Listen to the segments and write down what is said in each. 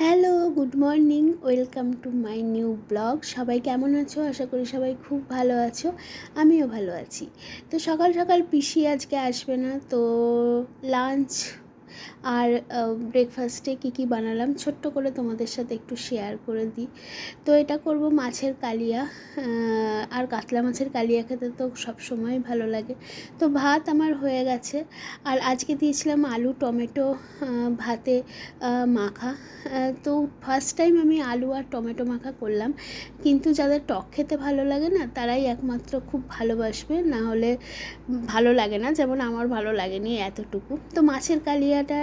Hello, good morning, welcome to my new blog. সবাই কেমন আছো? আশা করি সবাই খুব ভালো আছো। আমিও ভালো আছি। তো সকাল সকাল পিসি আজকে আসবে না, তো লাঞ্চ আর ব্রেকফাস্টে কী বানালাম ছোট্ট করে তোমাদের সাথে একটু শেয়ার করে দিই। তো এটা করব মাছের কালিয়া, আর কাতলা মাছের কালিয়া খেতে তো সব সময় ভালো লাগে। তো ভাত আমার হয়ে গেছে, আর আজকে দিয়েছিলাম আলু টমেটো ভাতে মাখা। তো ফার্স্ট টাইম আমি আলু আর টমেটো মাখা করলাম, কিন্তু যাদের টক খেতে ভালো লাগে না তারাই একমাত্র খুব ভালোবাসবে, না হলে ভালো লাগে না, যেমন আমার ভালো লাগেনি এতটুকু। তো মাছের কালিয়াটা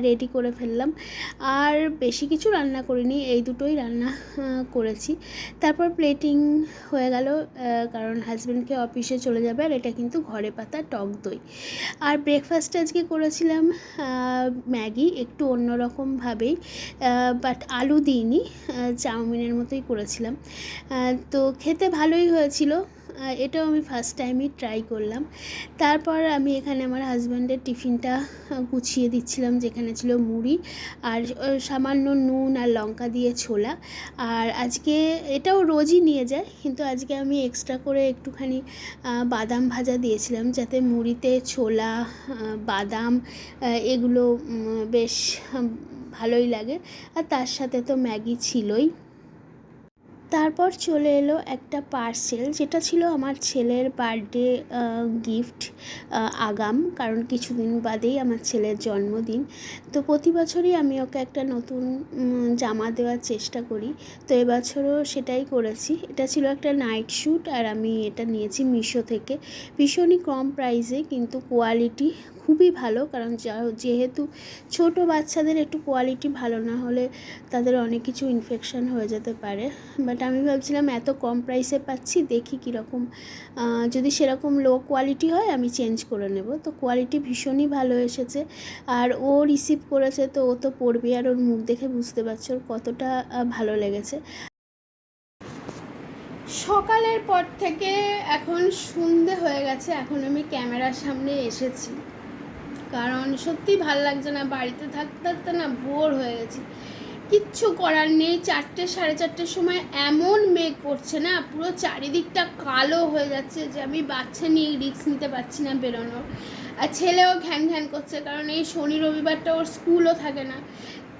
রেডি করে ফেললাম, আর বেশি কিছু রান্না করিনি, এই দুটোই রান্না করেছি। তারপর প্লেটিং হয়ে গেল, কারণ হাজব্যান্ডকে অফিসে চলে যাবে, আর এটা কিন্তু ঘরে পাতা টক দই। আর ব্রেকফাস্টে আজকে করেছিলাম ম্যাগি, একটু অন্যরকমভাবেই, বাট আলু দিইনি, চাউমিনের মতোই করেছিলাম। তো খেতে ভালোই হয়েছিল, এটাও আমি ফার্স্ট টাইমই ট্রাই করলাম। তারপর আমি এখানে আমার হাজব্যান্ডের টিফিনটা গুছিয়ে দিচ্ছিলাম, যেখানে ছিল মুড়ি আর সামান্য নুন আর লঙ্কা দিয়ে ছোলা। আর আজকে এটাও রোজই নিয়ে যায়, কিন্তু আজকে আমি এক্সট্রা করে একটুখানি বাদাম ভাজা দিয়েছিলাম, যাতে মুড়িতে ছোলা বাদাম এগুলো বেশ ভালোই লাগে। আর তার সাথে তো ম্যাগি ছিলই। তারপর চলে এলো একটা পার্সেল, যেটা ছিল আমার ছেলের বার্থডে গিফট, আগাম, কারণ কিছুদিন বাদেই আমার ছেলের জন্মদিন। তো প্রতি বছরই আমি ওকে একটা নতুন জামা দেওয়ার চেষ্টা করি, তো এবছরও সেটাই করেছি। এটা ছিল একটা নাইট শ্যুট, আর আমি এটা নিয়েছি মিশো থেকে, ভীষণই কম প্রাইসে, কিন্তু কোয়ালিটি খুবই ভালো, কারণ যেহেতু ছোট বাচ্চাদের একটু কোয়ালিটি ভালো না হলে তাদের অনেক কিছু ইনফেকশান হয়ে যেতে পারে। বাট আমি ভাবছিলাম এত কম প্রাইসে পাচ্ছি, দেখি কীরকম, যদি সেরকম লো কোয়ালিটি হয় আমি চেঞ্জ করে নেব। তো কোয়ালিটি ভীষণই ভালো এসেছে, আর ও রিসিভ করেছে, তো ও তো পড়বে, আর ওর মুখ দেখে বুঝতে পারছো ওর কতটা ভালো লেগেছে। সকালের পর থেকে এখন সন্ধে হয়ে গেছে, এখন আমি ক্যামেরার সামনে এসেছি, কারণ সত্যি ভাল লাগছে না, বাড়িতে থাকতে থাকতে না বোর হয়ে গেছি। কিচ্ছু করার নেই। 4টে 4:30 সময় এমন মেঘ করছে না, পুরো চারিদিকটা কালো হয়ে যাচ্ছে, যে আমি বাচ্চা নিয়ে রিস্ক নিতে পারছি না বেরোনোর। আর ছেলেও ঘ্যান ঘ্যান করছে, কারণ এই শনি রবিবারটা ওর স্কুলও থাকে না।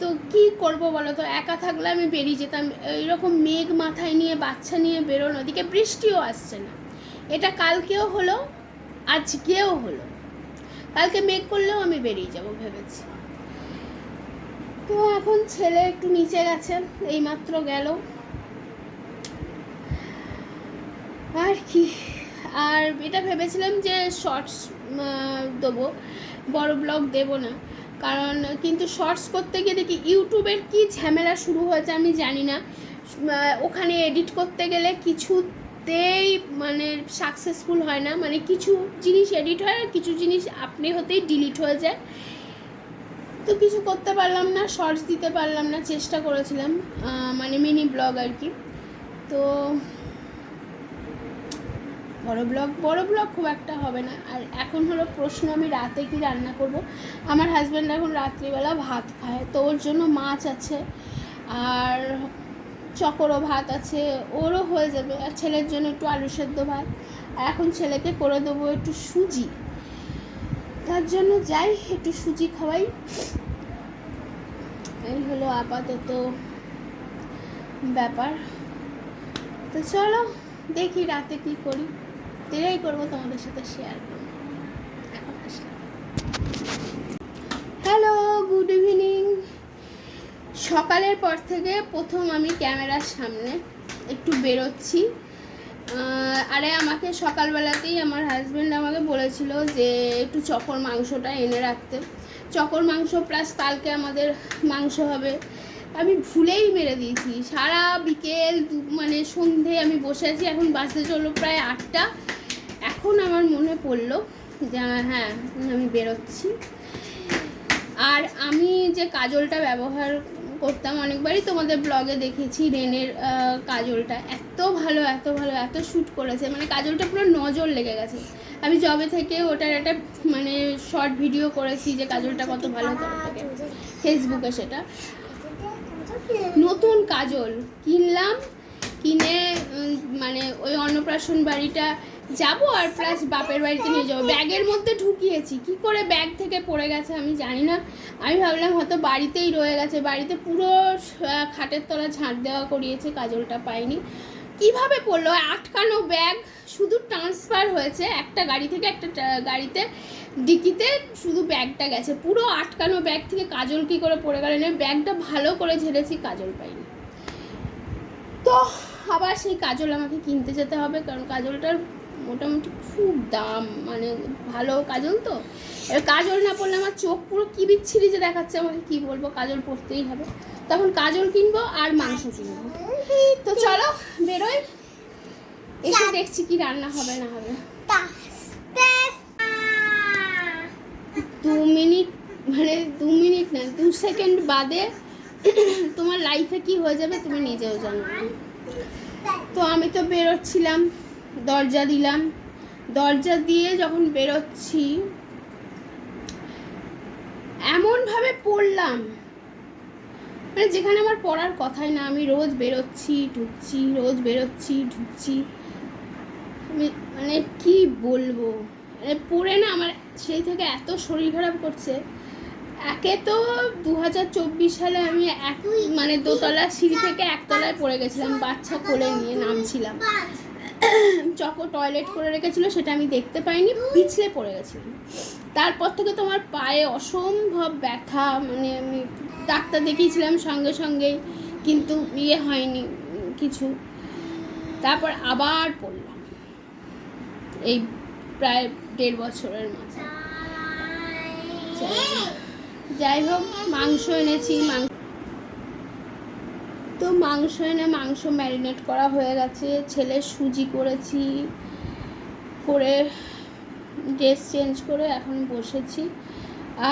তো কি করব বলো তো, একা থাকলে আমি বেরিয়ে যেতাম, এইরকম মেঘ মাথায় নিয়ে বাচ্চা নিয়ে বেরোনো, ওদিকে বৃষ্টিও আসছে না। এটা কালকেও হলো, আজকেও হলো। কালকে মেঘ করলেও আমি বেরিয়ে যাব ভেবেছি। তো এখন ছেলে একটু নিচে গেছে, এইমাত্র গেল, আর কি। আর এটা ভেবেছিলাম যে শর্টস দেবো, বড় ব্লগ দেবো না, কারণ কিন্তু শর্টস করতে গিয়ে দেখি ইউটিউবের কি ঝামেলা শুরু হয়েছে আমি জানি না। ওখানে এডিট করতে গেলে কিছুতেই মানে সাকসেসফুল হয় না, মানে কিছু জিনিস এডিট হয় আর কিছু জিনিস আপনি হতেই ডিলিট হয়ে যায়। তো কিছু করতে পারলাম না, শর্টস দিতে পারলাম না, চেষ্টা করেছিলাম, মানে মিনি ব্লগ আর কি। তো বড় ব্লগ খুব একটা হবে না। আর এখন হলো প্রশ্ন, আমি রাতে কি রান্না করব। আমার হাজব্যান্ড এখন রাত্রিবেলা ভাত খায়, তো ওর জন্য মাছ আছে, আর চকরও ভাত আছে, ওরও হয়ে যাবে। আর ছেলের জন্য একটু আলু সেদ্ধ ভাত, আর এখন ছেলেকে করে দেবো একটু সুজি, তার জন্য যাই একটু সুজি খাওয়াই। এই হলো আপাতত ব্যাপার। তো চলো দেখি রাতে কি করি, এটাই করবো, তোমাদের সাথে শেয়ার করবো। এখন আসলাম। Hello, good evening. সকালের পর থেকে প্রথম আমি ক্যামেরার সামনে একটু বেরোচ্ছি। আরে আমাকে সকালবেলাতেই আমার হাজব্যান্ড আমাকে বলেছিল যে একটু চকর মাংসটা এনে রাখতে, চকর মাংস প্লাস কালকে আমাদের মাংস হবে। আমি ভুলেই মেরে দিয়েছি, সারা বিকেল মানে সন্ধে আমি বসে আছি, এখন বাজতে চললো প্রায় 8টা। এখন আমার মনে পড়লো যে হ্যাঁ আমি বেরোচ্ছি। আর আমি যে কাজলটা ব্যবহার করতাম অনেকবারই তোমাদের ব্লগে দেখেছি, রেনের কাজলটা এত ভালো এত শ্যুট করেছে, মানে কাজলটা পুরো নজর লেগে গেছে। আমি যবে থেকে ওটার একটা মানে শর্ট ভিডিও করেছি যে কাজলটা কত ভালো করে, ফেসবুকে সেটা। কাজল কিনলাম, কিনে মানে ওই অন্নপ্রাশন বাড়িটা যাব আর প্লাস বাপের বাড়িতে নিয়ে যাবো। ব্যাগের মধ্যে ঢুকিয়েছি, কি করে ব্যাগ থেকে পড়ে গেছে আমি জানি না। আমি ভাবলাম হয়তো বাড়িতেই রয়ে গেছে, বাড়িতে পুরো খাটের তলা ঝাঁট দেওয়া করিয়েছে, কাজলটা পাইনি। কিভাবে পড়লো? আটকানো ব্যাগ, শুধু ট্রান্সফার হয়েছে একটা গাড়ি থেকে একটা গাড়িতে, ডিকিতে শুধু ব্যাগটা গেছে, পুরো আটকানো ব্যাগ থেকে কাজল কী করে পড়ে গেলেন। ব্যাগটা ভালো করে ঝেড়েছি, কাজল পাইনি। তো আবার সেই কাজল আমাকে কিনতে যেতে হবে, কারণ কাজলটার মোটামুটি খুব দাম, মানে ভালো কাজল তো। এবার কাজল না পড়লে আমার চোখ পুরো কী বিচ্ছিরি যে দেখাচ্ছে, আমাকে কি বলবো, কাজল পরতেই হবে। তখন কাজল কিনবো আর মাংস কিনবো। তো চলো বেরোই, এসে দেখছি কি রান্না হবে না হবে। 2 মিনিট, মানে 2 মিনিট না, 2 সেকেন্ড বাদে তোমার লাইফে কি হয়ে যাবে তুমি নিজেও জানো না। তো আমি তো বেরোচ্ছিলাম, দরজা দিলাম, দরজা দিয়ে যখন বেরোচ্ছি এমনভাবে পড়লাম, মানে যেখানে আমার পড়ার কথাই না। আমি রোজ বেরোচ্ছি ঢুকছি, রোজ বেরোচ্ছি ঢুকছি, আমি মানে কি বলবো, মানে পড়ে না আমার সেই থেকে এত শরীর খারাপ করছে। একে তো 2024 সালে আমি মানে দোতলা সিঁড়ি থেকে একতলায় পড়ে গেছিলাম, বাচ্চা কোলে নিয়ে নামছিলাম, টয়লেট করে রেখেছিল সেটা আমি দেখতে পাইনি, পিছলে পড়ে গেছিলাম। তারপর থেকে তোমার পায়ে অসম্ভব ব্যথা, মানে আমি ডাক্তার দেখিয়েছিলাম সঙ্গে সঙ্গেই, কিন্তু হয়নি কিছু। তারপর আবার পড়লাম এই প্রায় 1.5 বছরের মাথায়। যাই হোক, মাংস এনেছি, তো মাংস এনে মাংস ম্যারিনেট করা হয়ে গেছে, ছেলের সুজি করেছি, করে ড্রেস চেঞ্জ করে এখন বসেছি।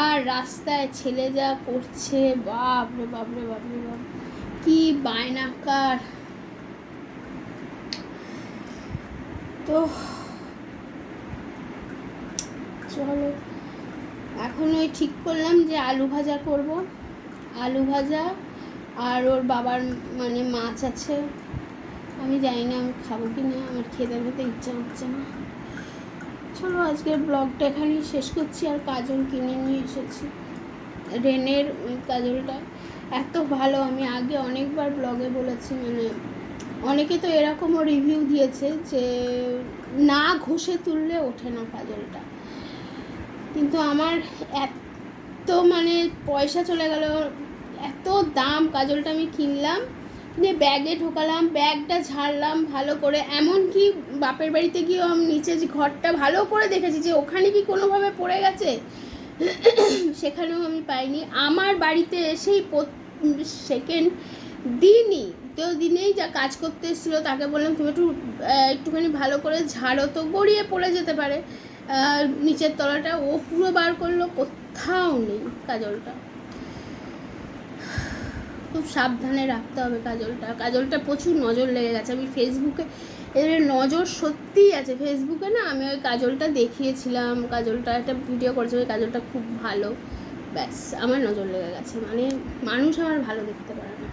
আর রাস্তায় ছেলে যা করছে, বাপরে বাপরে বাপরে বাপ, কি বায়নাকার। তো চলো এখন ওই ঠিক করলাম যে আলু ভাজা করব, আলু ভাজা আর ওর বাবার মানে মাছ আছে, আমি জানি না আমি খাবো কি না, আমার খেতে ইচ্ছা হচ্ছে না। চলো আজকের ব্লগটা এখানেই শেষ করছি। আর কাজল কিনে নিয়ে এসেছি, রেনের কাজলটা এত ভালো, আমি আগে অনেকবার ব্লগে বলেছি, মানে অনেকে তো এরকমও রিভিউ দিয়েছে যে না ঘষে তুললে ওঠে না কাজলটা, কিন্তু আমার এত মানে পয়সা চলে গেল, এত দাম। কাজলটা আমি কিনলাম, কিনে ব্যাগে ঢোকালাম, ব্যাগটা ঝাড়লাম ভালো করে, এমনকি বাপের বাড়িতে গিয়েও আমি নিচে যে ঘরটা ভালো করে দেখেছি যে ওখানে কি কোনোভাবে পড়ে গেছে, সেখানেও আমি পাইনি। আমার বাড়িতে এসেই সেকেন্ড দিনেই যা কাজ করতে এসেছিলো তাকে বললাম তুমি একটুখানি ভালো করে ঝাড়ো, তো গড়িয়ে পড়ে যেতে পারে নিচের তলাটা, ও পুরো বার করলো, কোথাও নেই কাজলটা। খুব সাবধানে রাখতে হবে কাজলটা প্রচুর নজর লেগে গেছে। আমি ফেসবুকে এর নজর সত্যিই আছে, ফেসবুকে না আমি ওই কাজলটা দেখিয়েছিলাম, কাজলটা একটা ভিডিও করেছি, ওই কাজলটা খুব ভালো, ব্যাস আমার নজর লেগে গেছে, মানে মানুষ আমার ভালো দেখতে পারে না।